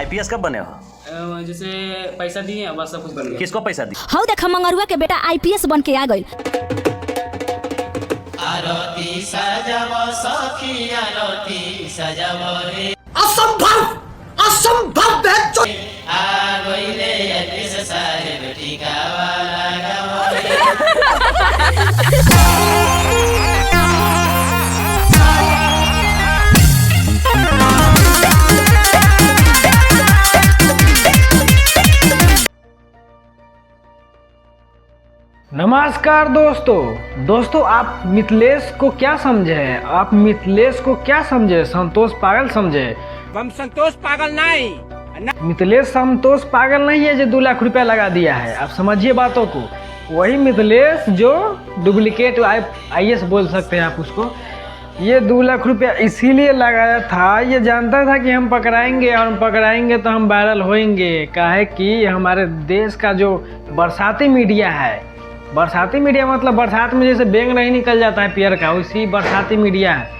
IPS कब बने हो? जैसे पैसा दिए बस सब कुछ बन गया। किसको पैसा दी? हौ देखा मंगरुआ के बेटा आईपीएस बन के आ गई। आरती सजाव सखी आरती सजाव रे असंभव असंभव आ गइले अतिश साहेब टीका वाला गावे। नमस्कार दोस्तों आप मिथिलेश को क्या समझे हैं? आप मिथिलेश को क्या समझे? संतोष पागल समझे? हम संतोष पागल नहीं। मिथिलेश संतोष पागल नहीं है जो 2 लाख रुपया लगा दिया है। आप समझिए बातों को। वही मिथिलेश जो डुप्लीकेट आईएएस बोल सकते हैं आप उसको। ये 2 लाख रुपया इसीलिए लगाया था, ये जानता था कि हम पकड़ाएंगे और हम पकड़ाएंगे तो हम वायरल होएंगे। काहे कि हमारे देश का जो बरसाती मीडिया है, बरसाती मीडिया मतलब बरसात में जैसे बैंग नहीं निकल जाता है पियर का, उसी बरसाती मीडिया है।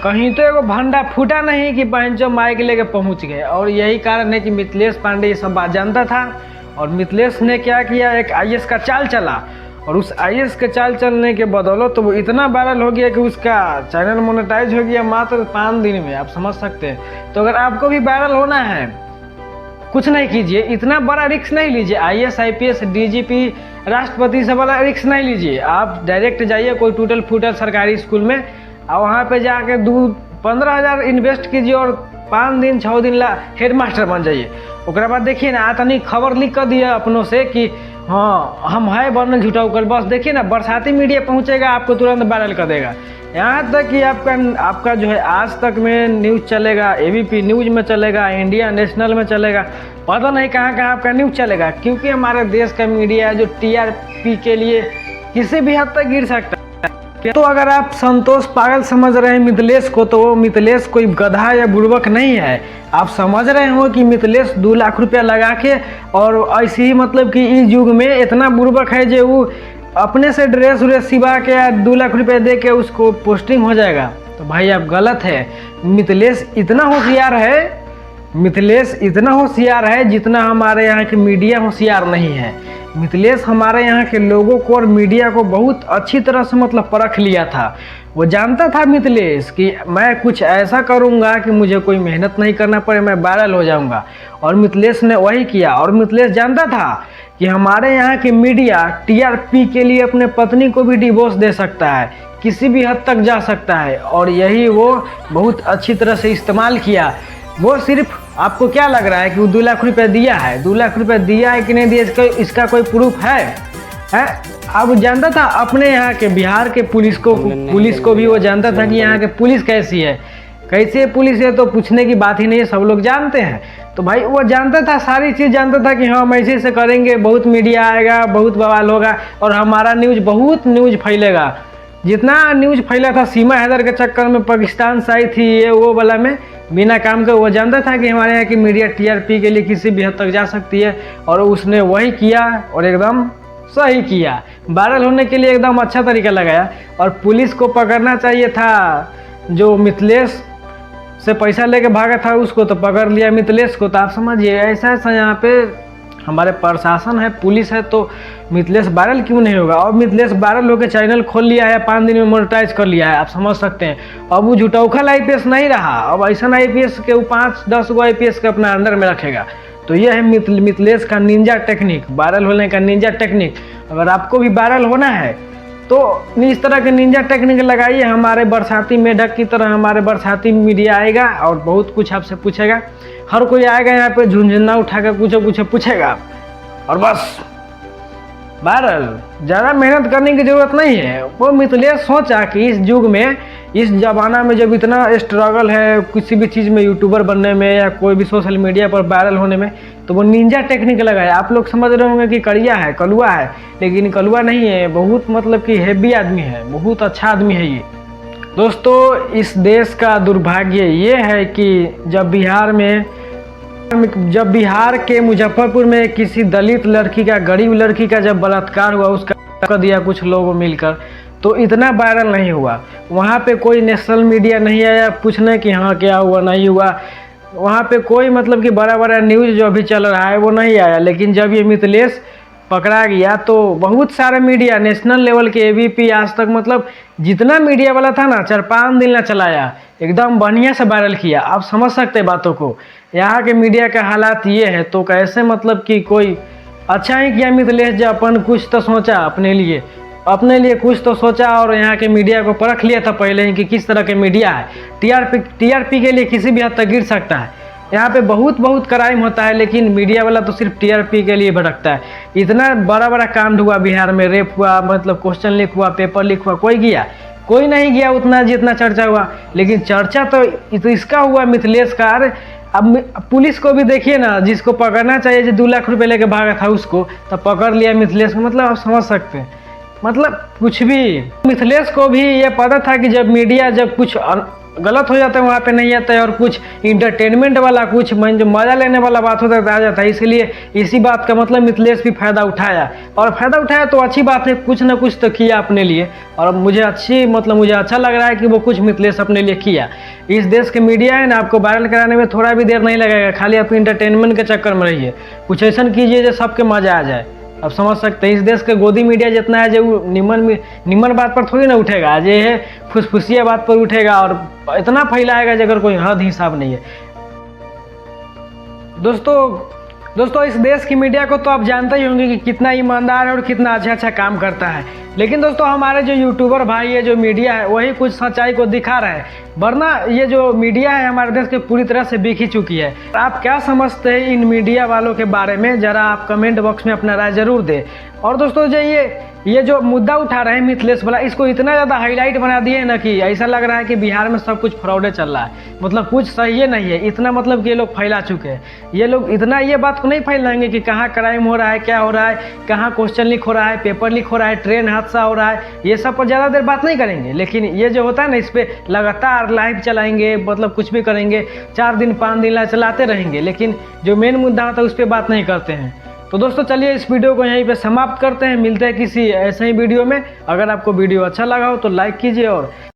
कहीं तो एगो भंडा फूटा नहीं कि बहनचो माइक लेके पहुंच गए। और यही कारण है कि मिथिलेश पांडे ये सब बात जानता था और मिथिलेश ने क्या किया, एक आईएएस का चाल चला और उस आईएएस के चाल चलने के बदौलत तो वो इतना वायरल हो गया कि उसका चैनल मोनेटाइज हो गया मात्र 5 दिन में। आप समझ सकते हैं। तो अगर आपको भी वायरल होना है, कुछ नहीं कीजिए, इतना बड़ा रिस्क नहीं लीजिए। आईएएस आईपीएस डीजीपी राष्ट्रपति से वाला रिस्क नहीं लीजिए। आप डायरेक्ट जाइए कोई टूटल फूटल सरकारी स्कूल में और वहाँ पे जाके 15,000 इन्वेस्ट कीजिए और 5 दिन 6 दिन ला हेडमास्टर बन जाइए। उसके बाद देखिए ना, आतनी खबर लिख कर दिया अपनों से कि हाँ हम है बनल झूठा उकल, बस देखिए ना बरसाती मीडिया पहुँचेगा आपको तुरंत वायरल कर देगा। यहाँ तक कि आपका जो है आज तक में न्यूज़ चलेगा, एबीपी न्यूज़ में चलेगा, इंडिया नेशनल में चलेगा, पता नहीं कहाँ कहाँ आपका न्यूज़ चलेगा। क्योंकि हमारे देश का मीडिया है जो टीआरपी के लिए किसी भी हद तक गिर सकता है। तो अगर आप संतोष पागल समझ रहे हैं मिथिलेश को, तो वो मिथिलेश कोई गधा या बुड़बक नहीं है। आप समझ रहे हो कि मिथिलेश 2 लाख रुपया लगा के और ऐसे ही मतलब कि इस युग में इतना बुड़बक है जो वो अपने से ड्रेस व्रेस सिवा के 2 लाख रुपए दे के उसको पोस्टिंग हो जाएगा। तो भाई आप गलत है। मिथिलेश इतना होशियार है, मिथिलेश इतना होशियार है जितना हमारे यहाँ की मीडिया होशियार नहीं है। मिथिलेश हमारे यहाँ के लोगों को और मीडिया को बहुत अच्छी तरह से मतलब परख लिया था। वो जानता था मिथिलेश कि मैं कुछ ऐसा करूँगा कि मुझे कोई मेहनत नहीं करना पड़े, मैं वायरल हो जाऊँगा। और मिथिलेश ने वही किया। और मिथिलेश जानता था कि हमारे यहाँ की मीडिया टीआरपी के लिए अपने पत्नी को भी डिवोर्स दे सकता है, किसी भी हद तक जा सकता है। और यही वो बहुत अच्छी तरह से इस्तेमाल किया। वो सिर्फ आपको क्या लग रहा है कि वो 2 लाख रुपये दिया है? 2 लाख रुपये दिया है कि नहीं दिया, इसका कोई प्रूफ है? अब जानता था अपने यहाँ के बिहार के पुलिस को भी वो जानता था कि यहाँ के पुलिस कैसी है, कैसे पुलिस है, तो पूछने की बात ही नहीं है, सब लोग जानते हैं। तो भाई वो जानता था, सारी चीज़ जानता था कि हम ऐसे से करेंगे, बहुत मीडिया आएगा, बहुत बवाल होगा और हमारा बहुत न्यूज़ फैलेगा। जितना न्यूज़ फैला था सीमा हैदर के चक्कर में, पाकिस्तान से आई थी ये वो वाला में, बिना काम के। वो जानता था कि हमारे यहाँ की मीडिया टीआरपी के लिए किसी भी हद तक जा सकती है और उसने वही किया और एकदम सही किया। वायरल होने के लिए एकदम अच्छा तरीका लगाया। और पुलिस को पकड़ना चाहिए था, जो मिथिलेश से पैसा लेके भागा था उसको तो पकड़ लिया, मिथिलेश को। तो आप समझिए ऐसा यहाँ पे हमारे प्रशासन है, पुलिस है, तो मिथिलेश वायरल क्यों नहीं होगा? और मिथिलेश वायरल होकर चैनल खोल लिया है, 5 दिन में मोनेटाइज कर लिया है। आप समझ सकते हैं। अब वो झूठौखल आईपीएस नहीं रहा, अब ऐसा आईपीएस के वो 5-10 गो आईपीएस के अपना अंडर में रखेगा। तो ये है मिथिलेश का निंजा टेक्निक, वायरल होने का निंजा टेक्निक। अगर आपको भी वायरल होना है तो इस तरह के निंजा टेक्निक लगाइए। हमारे बरसाती मेढक की तरह हमारे बरसाती मीडिया आएगा और बहुत कुछ आपसे पूछेगा। हर कोई आएगा यहाँ पे झुंझुना उठा कर कुछ पूछेगा और बस वायरल। ज़्यादा मेहनत करने की ज़रूरत नहीं है। वो मिथिलेश सोचा कि इस युग में, इस ज़माना में जब इतना स्ट्रगल है किसी भी चीज़ में, यूट्यूबर बनने में या कोई भी सोशल मीडिया पर वायरल होने में, तो वो निंजा टेक्निक लगाया। आप लोग समझ रहे होंगे कि कड़िया है, कलुआ है, लेकिन कलुआ नहीं है। बहुत मतलब कि हेवी आदमी है, बहुत अच्छा आदमी है ये। दोस्तों इस देश का दुर्भाग्य ये है कि जब बिहार के मुजफ्फरपुर में किसी दलित लड़की का, गरीब लड़की का जब बलात्कार हुआ, उसका कर दिया कुछ लोगों मिलकर, तो इतना वायरल नहीं हुआ। वहाँ पे कोई नेशनल मीडिया नहीं आया पूछने कि हाँ क्या हुआ नहीं हुआ। वहाँ पे कोई मतलब कि बड़ा बड़ा न्यूज़ जो अभी चल रहा है वो नहीं आया, लेकिन जब ये मिथिलेश पकड़ा गया तो बहुत सारे मीडिया नेशनल लेवल के एबीपी आज तक मतलब जितना मीडिया वाला था ना 4-5 दिन ना चलाया, एकदम बढ़िया से वायरल किया। आप समझ सकते हैं बातों को, यहाँ के मीडिया का हालात ये है। तो कैसे मतलब कि कोई अच्छा ही किया मिथिलेश जो अपन कुछ तो सोचा अपने लिए कुछ तो सोचा और यहाँ के मीडिया को परख लिया था पहले ही कि किस तरह के मीडिया है। टीआरपी के लिए किसी भी हद तक गिर सकता है। यहाँ पे बहुत क्राइम होता है, लेकिन मीडिया वाला तो सिर्फ टीआरपी के लिए भटकता है। इतना बड़ा कांड हुआ बिहार में, रेप हुआ, मतलब क्वेश्चन लीक हुआ, पेपर लीक हुआ, कोई गया? कोई नहीं गया उतना जितना चर्चा हुआ। लेकिन चर्चा तो इसका हुआ मिथिलेश का। अब पुलिस को भी देखिए ना, जिसको पकड़ना चाहिए जो 2 लाख रुपए लेके भागा था उसको तब पकड़ लिया मिथिलेश को। मतलब आप समझ सकते हैं, मतलब कुछ भी। मिथिलेश को भी ये पता था कि जब मीडिया जब कुछ गलत हो जाता है वहाँ पे नहीं आता है, और कुछ इंटरटेनमेंट वाला कुछ जो मज़ा लेने वाला बात होता है आ जाता है। इसलिए इसी बात का मतलब मिथिलेश भी फ़ायदा उठाया, और फ़ायदा उठाया तो अच्छी बात है, कुछ ना कुछ तो किया अपने लिए। और मुझे अच्छा लग रहा है कि वो कुछ मिथिलेश अपने लिए किया। इस देश के मीडिया है ना, आपको वायरल कराने में थोड़ा भी देर नहीं लगेगा, खाली आप इंटरटेनमेंट के चक्कर में रहिए, कुछ ऐसा कीजिए जो सबके मज़ा आ जाए। आप समझ सकते हैं इस देश के गोदी मीडिया जितना है जो निमन बात पर थोड़ी ना उठेगा, जे है फुसफुसिया बात पर उठेगा और इतना फैलाएगा जगह कोई हद हिसाब नहीं है। दोस्तों इस देश की मीडिया को तो आप जानते ही होंगे कि कितना ईमानदार है और कितना अच्छा काम करता है। लेकिन दोस्तों हमारे जो यूट्यूबर भाई है, जो मीडिया है, वही कुछ सच्चाई को दिखा रहे हैं, वरना ये जो मीडिया है हमारे देश के पूरी तरह से बिक ही चुकी है। आप क्या समझते हैं इन मीडिया वालों के बारे में, ज़रा आप कमेंट बॉक्स में अपना राय ज़रूर दें। और दोस्तों जो ये जो मुद्दा उठा रहे हैं मिथिलेश वाला, इसको इतना ज़्यादा हाईलाइट बना दिए ना कि ऐसा लग रहा है कि बिहार में सब कुछ फ्रॉड चल रहा है, मतलब कुछ सही है नहीं है। इतना मतलब कि ये लोग फैला चुके हैं। ये लोग इतना ये बात को नहीं फैलाएंगे कि कहाँ क्राइम हो रहा है, क्या हो रहा है, कहाँ क्वेश्चन लीक हो रहा है, पेपर लीक हो रहा है, ट्रेन हादसा हो रहा है, ये सब पर ज़्यादा देर बात नहीं करेंगे। लेकिन ये जो होता है ना, इस पर लगातार लाइव चलाएंगे, मतलब कुछ भी करेंगे, 4 दिन 5 दिन चलाते रहेंगे, लेकिन जो मेन मुद्दा होता है उस पर बात नहीं करते हैं। तो दोस्तों चलिए इस वीडियो को यहीं पे समाप्त करते हैं, मिलते हैं किसी ऐसे ही वीडियो में। अगर आपको वीडियो अच्छा लगा हो तो लाइक कीजिए और